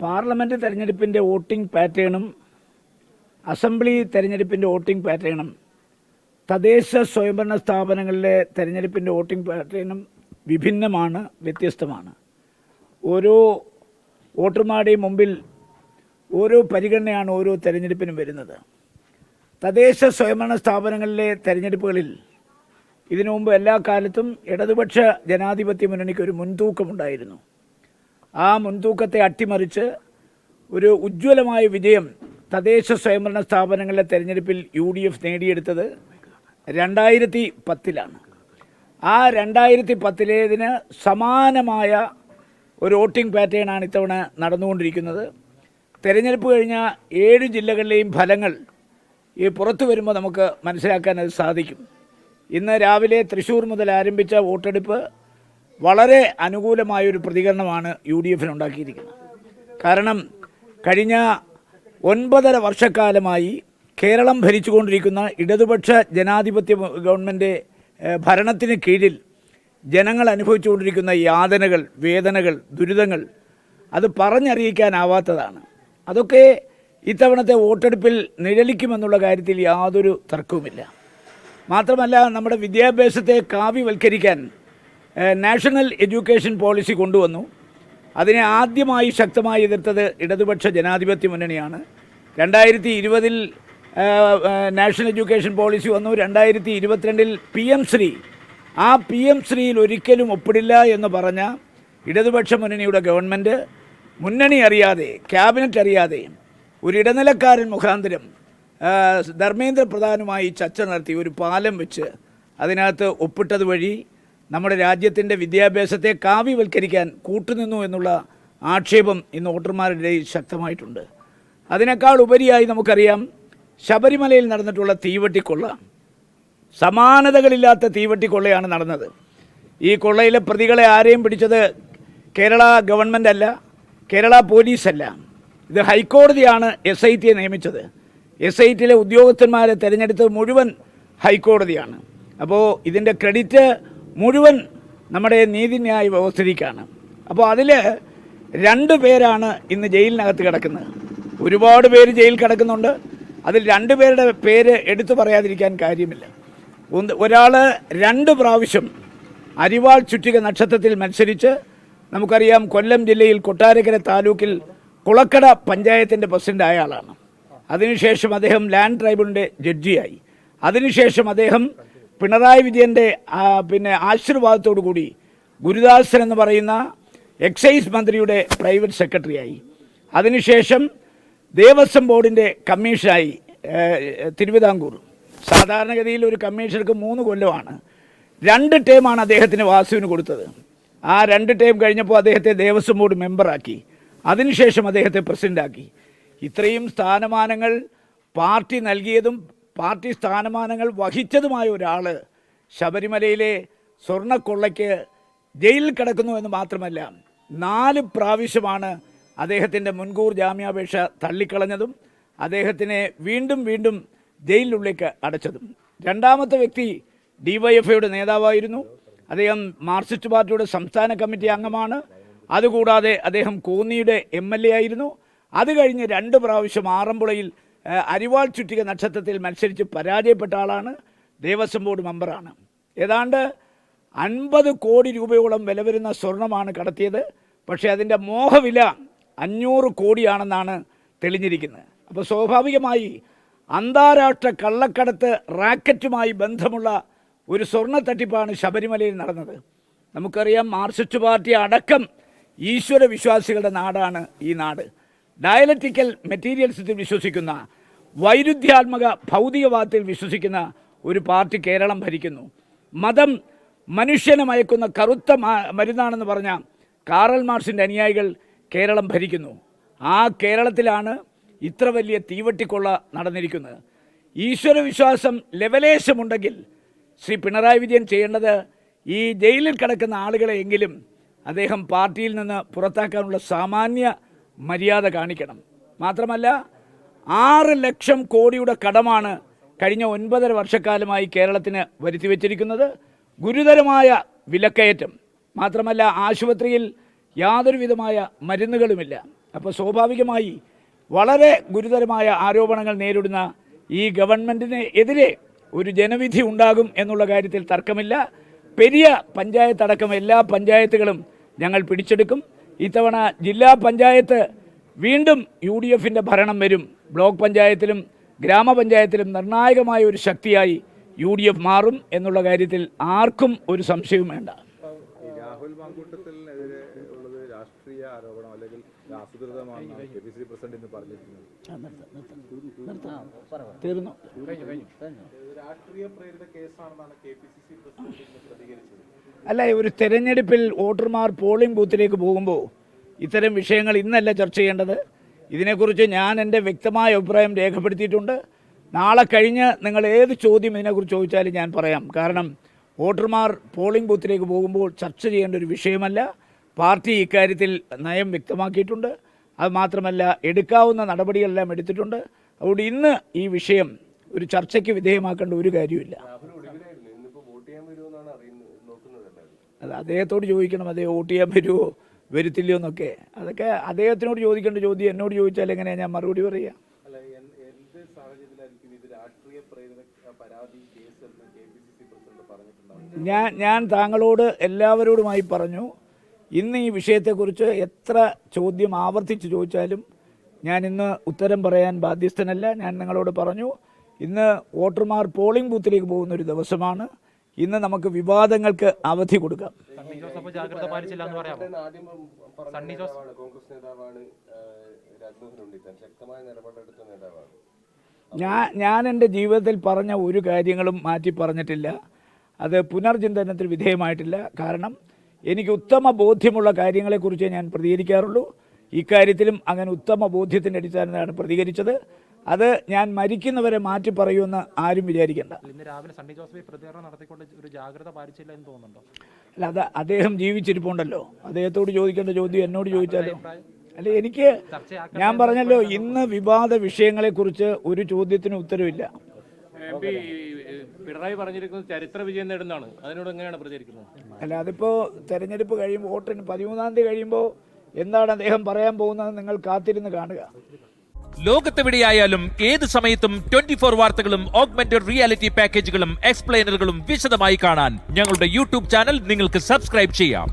Parliament തെരഞ്ഞെടുപ്പിൻ്റെ voting പാറ്റേണും assembly തെരഞ്ഞെടുപ്പിൻ്റെ വോട്ടിംഗ് പാറ്റേണും തദ്ദേശ സ്വയംഭരണ സ്ഥാപനങ്ങളിലെ തെരഞ്ഞെടുപ്പിൻ്റെ വോട്ടിംഗ് പാറ്റേണും വിഭിന്നമാണ്, വ്യത്യസ്തമാണ്. ഓരോ വോട്ടർമാരുടെയും മുമ്പിൽ ഓരോ പരിഗണനയാണ് ഓരോ തെരഞ്ഞെടുപ്പിനും വരുന്നത്. തദ്ദേശ സ്വയംഭരണ സ്ഥാപനങ്ങളിലെ തെരഞ്ഞെടുപ്പുകളിൽ ഇതിനു മുമ്പ് എല്ലാ കാലത്തും ഇടതുപക്ഷ ജനാധിപത്യ മുന്നണിക്ക് ഒരു മുൻതൂക്കമുണ്ടായിരുന്നു. ആ മുൻതൂക്കത്തെ അട്ടിമറിച്ച് ഒരു ഉജ്ജ്വലമായ വിജയം തദ്ദേശ സ്വയംഭരണ സ്ഥാപനങ്ങളിലെ തെരഞ്ഞെടുപ്പിൽ UDF നേടിയെടുത്തത് 2010-ലാണ്. ആ 2010-ലേതിന് സമാനമായ ഒരു വോട്ടിംഗ് പാറ്റേണാണ് ഇത്തവണ നടന്നുകൊണ്ടിരിക്കുന്നത്. തെരഞ്ഞെടുപ്പ് കഴിഞ്ഞ 7 ജില്ലകളിലെയും ഫലങ്ങൾ ഈ പുറത്തു വരുമ്പോൾ നമുക്ക് മനസ്സിലാക്കാൻ അത് സാധിക്കും. ഇന്ന് രാവിലെ തൃശ്ശൂർ മുതൽ ആരംഭിച്ച വോട്ടെടുപ്പ് വളരെ അനുകൂലമായൊരു പ്രതികരണമാണ് UDFനുണ്ടാക്കിയിരിക്കുന്നത്. കാരണം കഴിഞ്ഞ 9.5 വർഷക്കാലമായി കേരളം ഭരിച്ചുകൊണ്ടിരിക്കുന്ന ഇടതുപക്ഷ ജനാധിപത്യ ഗവൺമെൻറ് ഭരണത്തിന് കീഴിൽ ജനങ്ങൾ അനുഭവിച്ചുകൊണ്ടിരിക്കുന്ന യാതനകൾ, വേദനകൾ, ദുരിതങ്ങൾ അത് പറഞ്ഞറിയിക്കാനാവാത്തതാണ്. അതൊക്കെ ഇത്തവണത്തെ വോട്ടെടുപ്പിൽ നിഴലിക്കുമെന്നുള്ള കാര്യത്തിൽ യാതൊരു തർക്കവുമില്ല. മാത്രമല്ല, നമ്മുടെ വിദ്യാഭ്യാസത്തെ കാവ്യവൽക്കരിക്കാൻ നാഷണൽ എഡ്യൂക്കേഷൻ പോളിസി കൊണ്ടുവന്നു. അതിനെ ആദ്യമായി ശക്തമായി എതിർത്തത് ഇടതുപക്ഷ ജനാധിപത്യ മുന്നണിയാണ്. 2020-ൽ നാഷണൽ എഡ്യൂക്കേഷൻ പോളിസി വന്നു. 2022-ൽ PM ശ്രീ, ആ PM ശ്രീയിൽ ഒരിക്കലും ഒപ്പിടില്ല എന്ന് പറഞ്ഞ ഇടതുപക്ഷ മുന്നണിയുടെ ഗവൺമെൻറ് മുന്നണി അറിയാതെ, ക്യാബിനറ്റ് അറിയാതെ ഒരു ഇടനിലക്കാരൻ മുഖാന്തരം ധർമ്മേന്ദ്ര പ്രധാനുമായി ചർച്ച നടത്തി ഒരു പാലം വെച്ച് അതിനകത്ത് ഒപ്പിട്ടത് വഴി നമ്മുടെ രാജ്യത്തിൻ്റെ വിദ്യാഭ്യാസത്തെ കാവ്യവൽക്കരിക്കാൻ കൂട്ടുനിന്നു എന്നുള്ള ആക്ഷേപം ഇന്ന് വോട്ടർമാരുടെ ഇടയിൽ ശക്തമായിട്ടുണ്ട്. അതിനേക്കാൾ ഉപരിയായി നമുക്കറിയാം, ശബരിമലയിൽ നടന്നിട്ടുള്ള തീവട്ടിക്കൊള്ള സമാനതകളില്ലാത്ത തീവട്ടിക്കൊള്ളയാണ് നടന്നത്. ഈ കൊള്ളയിലെ പ്രതികളെ ആരെയും പിടിച്ചത് കേരള ഗവൺമെൻറ് അല്ല, കേരള പോലീസല്ല. ഇത് ഹൈക്കോടതിയാണ് SITയെ നിയമിച്ചത്. SITയിലെ ഉദ്യോഗസ്ഥന്മാരെ തിരഞ്ഞെടുത്തത് മുഴുവൻ ഹൈക്കോടതിയാണ്. അപ്പോൾ ഇതിൻ്റെ ക്രെഡിറ്റ് മുഴുവൻ നമ്മുടെ നീതിന്യായ വ്യവസ്ഥയ്ക്കാണ്. അപ്പോൾ അതിൽ 2 പേരാണ് ഇന്ന് ജയിലിനകത്ത് കിടക്കുന്നത്. ഒരുപാട് പേര് ജയിലിൽ കിടക്കുന്നുണ്ട്. അതിൽ 2 പേരുടെ പേര് എടുത്തു പറയാതിരിക്കാൻ കാര്യമില്ല. ഒരാൾ 2 പ്രാവശ്യം അരിവാൾ ചുറ്റിക നക്ഷത്രത്തിൽ മത്സരിച്ച്, നമുക്കറിയാം, കൊല്ലം ജില്ലയിൽ കൊട്ടാരക്കര താലൂക്കിൽ കുളക്കട പഞ്ചായത്തിൻ്റെ പ്രസിഡൻ്റായ ആളാണ്. അതിനുശേഷം അദ്ദേഹം ലാൻഡ് ട്രൈബ്യൂണലിൻ്റെ ജഡ്ജിയായി. അതിനുശേഷം അദ്ദേഹം പിണറായി വിജയൻ്റെ ആശീർവാദത്തോടു കൂടി ഗുരുദാസൻ എന്ന് പറയുന്ന എക്സൈസ് മന്ത്രിയുടെ പ്രൈവറ്റ് സെക്രട്ടറിയായി. അതിനുശേഷം ദേവസ്വം ബോർഡിൻ്റെ കമ്മീഷനായി തിരുവിതാംകൂർ. സാധാരണഗതിയിൽ ഒരു കമ്മീഷണർക്ക് 3 കൊല്ലമാണ്. 2 ടേമാണ് അദ്ദേഹത്തിന് വാസുവിന് കൊടുത്തത്. ആ 2 ടേം കഴിഞ്ഞപ്പോൾ അദ്ദേഹത്തെ ദേവസ്വം ബോർഡ് മെമ്പറാക്കി. അതിനുശേഷം അദ്ദേഹത്തെ പ്രസിഡൻ്റാക്കി. ഇത്രയും സ്ഥാനമാനങ്ങൾ പാർട്ടി നൽകിയതും പാർട്ടി സ്ഥാനമാനങ്ങൾ വഹിച്ചതുമായ ഒരാൾ ശബരിമലയിലെ സ്വർണ്ണക്കൊള്ളയ്ക്ക് ജയിലിൽ കിടക്കുന്നു എന്ന് മാത്രമല്ല, 4 പ്രാവശ്യമാണ് അദ്ദേഹത്തിൻ്റെ മുൻകൂർ ജാമ്യാപേക്ഷ തള്ളിക്കളഞ്ഞതും അദ്ദേഹത്തിനെ വീണ്ടും വീണ്ടും ജയിലിനുള്ളിലേക്ക് അടച്ചതും. 2ാമത്തെ വ്യക്തി DYFIയുടെ നേതാവായിരുന്നു. അദ്ദേഹം മാർക്സിസ്റ്റ് പാർട്ടിയുടെ സംസ്ഥാന കമ്മിറ്റി അംഗമാണ്. അതുകൂടാതെ അദ്ദേഹം കോന്നിയുടെ MLA ആയിരുന്നു. അത് കഴിഞ്ഞ് 2 പ്രാവശ്യം ആറന്മുളയിൽ അരിവാൾ ചുറ്റിക നക്ഷത്രത്തിൽ മത്സരിച്ച് പരാജയപ്പെട്ട ആളാണ്. ദേവസ്വം ബോർഡ് മെമ്പറാണ്. ഏതാണ്ട് 50 കോടി രൂപയോളം വില വരുന്ന സ്വർണ്ണമാണ് കടത്തിയത്. പക്ഷേ അതിൻ്റെ മോഹവില 500 കോടിയാണെന്നാണ് തെളിഞ്ഞിരിക്കുന്നത്. അപ്പോൾ സ്വാഭാവികമായി അന്താരാഷ്ട്ര കള്ളക്കടത്ത് റാക്കറ്റുമായി ബന്ധമുള്ള ഒരു സ്വർണ്ണ തട്ടിപ്പാണ് ശബരിമലയിൽ നടന്നത്. നമുക്കറിയാം, മാർക്സിസ്റ്റ് പാർട്ടി അടക്കം ഈശ്വര വിശ്വാസികളുടെ നാടാണ് ഈ നാട്. ഡയലക്റ്റിക്കൽ മെറ്റീരിയൽസിൽ വിശ്വസിക്കുന്ന, വൈരുദ്ധ്യാത്മക ഭൗതികവാദത്തിൽ വിശ്വസിക്കുന്ന ഒരു പാർട്ടി കേരളം ഭരിക്കുന്നു. മതം മനുഷ്യനെ മയക്കുന്ന കറുത്ത മരുന്നാണെന്ന് പറഞ്ഞ കാറൽ മാർക്സിൻ്റെ അനുയായികൾ കേരളം ഭരിക്കുന്നു. ആ കേരളത്തിലാണ് ഇത്ര വലിയ തീവട്ടിക്കൊള്ള നടന്നിരിക്കുന്നത്. ഈശ്വര വിശ്വാസം ലെവലേശമുണ്ടെങ്കിൽ ശ്രീ പിണറായി വിജയൻ ചെയ്യേണ്ടത് ഈ ജയിലിൽ കിടക്കുന്ന ആളുകളെയെങ്കിലും അദ്ദേഹം പാർട്ടിയിൽ നിന്ന് പുറത്താക്കാനുള്ള സാമാന്യ മര്യാദ കാണിക്കണം. മാത്രമല്ല, 6 ലക്ഷം കോടിയുടെ കടമാണ് കഴിഞ്ഞ 9.5 വർഷക്കാലമായി കേരളത്തിന് വരുത്തി വച്ചിരിക്കുന്നത്. ഗുരുതരമായ വിലക്കയറ്റം. മാത്രമല്ല, ആശുപത്രിയിൽ യാതൊരു വിധമായ മരുന്നുകളുമില്ല. അപ്പോൾ സ്വാഭാവികമായി വളരെ ഗുരുതരമായ ആരോപണങ്ങൾ നേരിടുന്ന ഈ ഗവൺമെൻറ്റിന് എതിരെ ഒരു ജനവിധി ഉണ്ടാകും എന്നുള്ള കാര്യത്തിൽ തർക്കമില്ല. പെരിയ പഞ്ചായത്തടക്കം എല്ലാ പഞ്ചായത്തുകളും ഞങ്ങൾ പിടിച്ചെടുക്കും. ഇത്തവണ ജില്ലാ പഞ്ചായത്ത് വീണ്ടും UDFൻ്റെ ഭരണം വരും. ബ്ലോക്ക് പഞ്ചായത്തിലും ഗ്രാമപഞ്ചായത്തിലും നിർണായകമായ ഒരു ശക്തിയായി UDF മാറും എന്നുള്ള കാര്യത്തിൽ ആർക്കും ഒരു സംശയവും വേണ്ട. രാഹുൽ മാങ്കൂട്ടത്തിനെതിരെ ഉള്ളത് രാഷ്ട്രീയ ആരോപണം അല്ലെങ്കിൽ ആസൂത്രിതമാണെന്നാണ് KPCC പ്രസിഡന്റ് ഇന്ന് പറഞ്ഞിരിക്കുന്നത്. തീർന്നു. രാഷ്ട്രീയ പ്രേരിത കേസാണെന്നാണ് KPCC പ്രസിഡന്റ് ഇന്ന് പ്രതികരിച്ചത്. അല്ല, ഒരു തെരഞ്ഞെടുപ്പിൽ വോട്ടർമാർ പോളിംഗ് ബൂത്തിലേക്ക് പോകുമ്പോൾ ഇത്തരം വിഷയങ്ങൾ ഇന്നല്ല ചർച്ച ചെയ്യേണ്ടത്. ഇതിനെക്കുറിച്ച് ഞാൻ എൻ്റെ വ്യക്തമായ അഭിപ്രായം രേഖപ്പെടുത്തിയിട്ടുണ്ട്. നാളെ കഴിഞ്ഞ് നിങ്ങൾ ഏത് ചോദ്യം ഇതിനെക്കുറിച്ച് ചോദിച്ചാലും ഞാൻ പറയാം. കാരണം വോട്ടർമാർ പോളിംഗ് ബൂത്തിലേക്ക് പോകുമ്പോൾ ചർച്ച ചെയ്യേണ്ട ഒരു വിഷയമല്ല. പാർട്ടി ഇക്കാര്യത്തിൽ നയം വ്യക്തമാക്കിയിട്ടുണ്ട്. അത് മാത്രമല്ല, എടുക്കാവുന്ന നടപടികളെല്ലാം എടുത്തിട്ടുണ്ട്. അതുകൊണ്ട് ഇന്ന് ഈ വിഷയം ഒരു ചർച്ചയ്ക്ക് വിധേയമാക്കേണ്ട ഒരു കാര്യമില്ല. അത് അദ്ദേഹത്തോട് ചോദിക്കണം. അദ്ദേഹം വോട്ട് ചെയ്യാൻ വരുമോ വരുത്തില്ലയോ എന്നൊക്കെ. അതൊക്കെ അദ്ദേഹത്തിനോട് ചോദിക്കേണ്ട ചോദ്യം എന്നോട് ചോദിച്ചാൽ എങ്ങനെയാണ് ഞാൻ മറുപടി പറയുക? ഞാൻ താങ്കളോട് എല്ലാവരോടുമായി പറഞ്ഞു, ഇന്ന് ഈ വിഷയത്തെക്കുറിച്ച് എത്ര ചോദ്യം ആവർത്തിച്ച് ചോദിച്ചാലും ഞാൻ ഇന്ന് ഉത്തരം പറയാൻ ബാധ്യസ്ഥനല്ല. ഞാൻ നിങ്ങളോട് പറഞ്ഞു, ഇന്ന് വോട്ടർമാർ പോളിംഗ് ബൂത്തിലേക്ക് പോകുന്ന ഒരു ദിവസമാണ്. ഇന്ന് നമുക്ക് വിവാദങ്ങൾക്ക് അവധി കൊടുക്കാം. ഞാൻ എൻ്റെ ജീവിതത്തിൽ പറഞ്ഞ ഒരു കാര്യങ്ങളും മാറ്റി പറഞ്ഞിട്ടില്ല. അത് പുനർചിന്തനത്തിന് വിധേയമായിട്ടില്ല. കാരണം എനിക്ക് ഉത്തമ ബോധ്യമുള്ള കാര്യങ്ങളെക്കുറിച്ച് ഞാൻ പ്രതികരിക്കാറുള്ളൂ. ഇക്കാര്യത്തിലും അങ്ങനെ ഉത്തമ ബോധ്യത്തിൻ്റെ അടിസ്ഥാനത്തിലാണ് പ്രതികരിച്ചത്. അത് ഞാൻ മരിക്കുന്നവരെ മാറ്റി പറയുമെന്ന് ആരും വിചാരിക്കേണ്ട. ഇന്ന് രാവിലെ സണ്ണി ജോസഫ് പ്രതികരണം നടത്തിക്കൊണ്ട് ഒരു ജാഗ്രത പാലിച്ചില്ല എന്ന് തോന്നുന്നുണ്ടോ? അല്ല, അത് അദ്ദേഹം ജീവിച്ചിരിപ്പുണ്ടല്ലോ. അദ്ദേഹത്തോട് ചോദിക്കേണ്ട ചോദ്യം എന്നോട് ചോദിച്ചാലോ? അല്ല, എനിക്ക് ഞാൻ പറഞ്ഞല്ലോ, ഇന്ന് വിവാദ വിഷയങ്ങളെക്കുറിച്ച് ഒരു ചോദ്യത്തിന് ഉത്തരവില്ല. പിണറായി പറഞ്ഞിരിക്കുന്നത് ചരിത്ര വിജയം നേടുന്നതാണ്. അതിനോട് എങ്ങനെയാണ് പ്രതികരിക്കുന്നത്? അല്ല, അതിപ്പോൾ തെരഞ്ഞെടുപ്പ് കഴിയുമ്പോൾ, വോട്ടിന് 13-ാം തീയതി കഴിയുമ്പോൾ എന്താണ് അദ്ദേഹം പറയാൻ പോകുന്നത് നിങ്ങൾ കാത്തിരുന്ന് കാണുക. ലോകത്തെവിടെയായാലും ഏത് സമയത്തും 24 വാർത്തകളും ഓഗ്മെന്റഡ് റിയാലിറ്റി പാക്കേജുകളും എക്സ്പ്ലെയിനറുകളും വിശദമായി കാണാൻ ഞങ്ങളുടെ YouTube ചാനൽ നിങ്ങൾക്ക് സബ്സ്ക്രൈബ് ചെയ്യാം.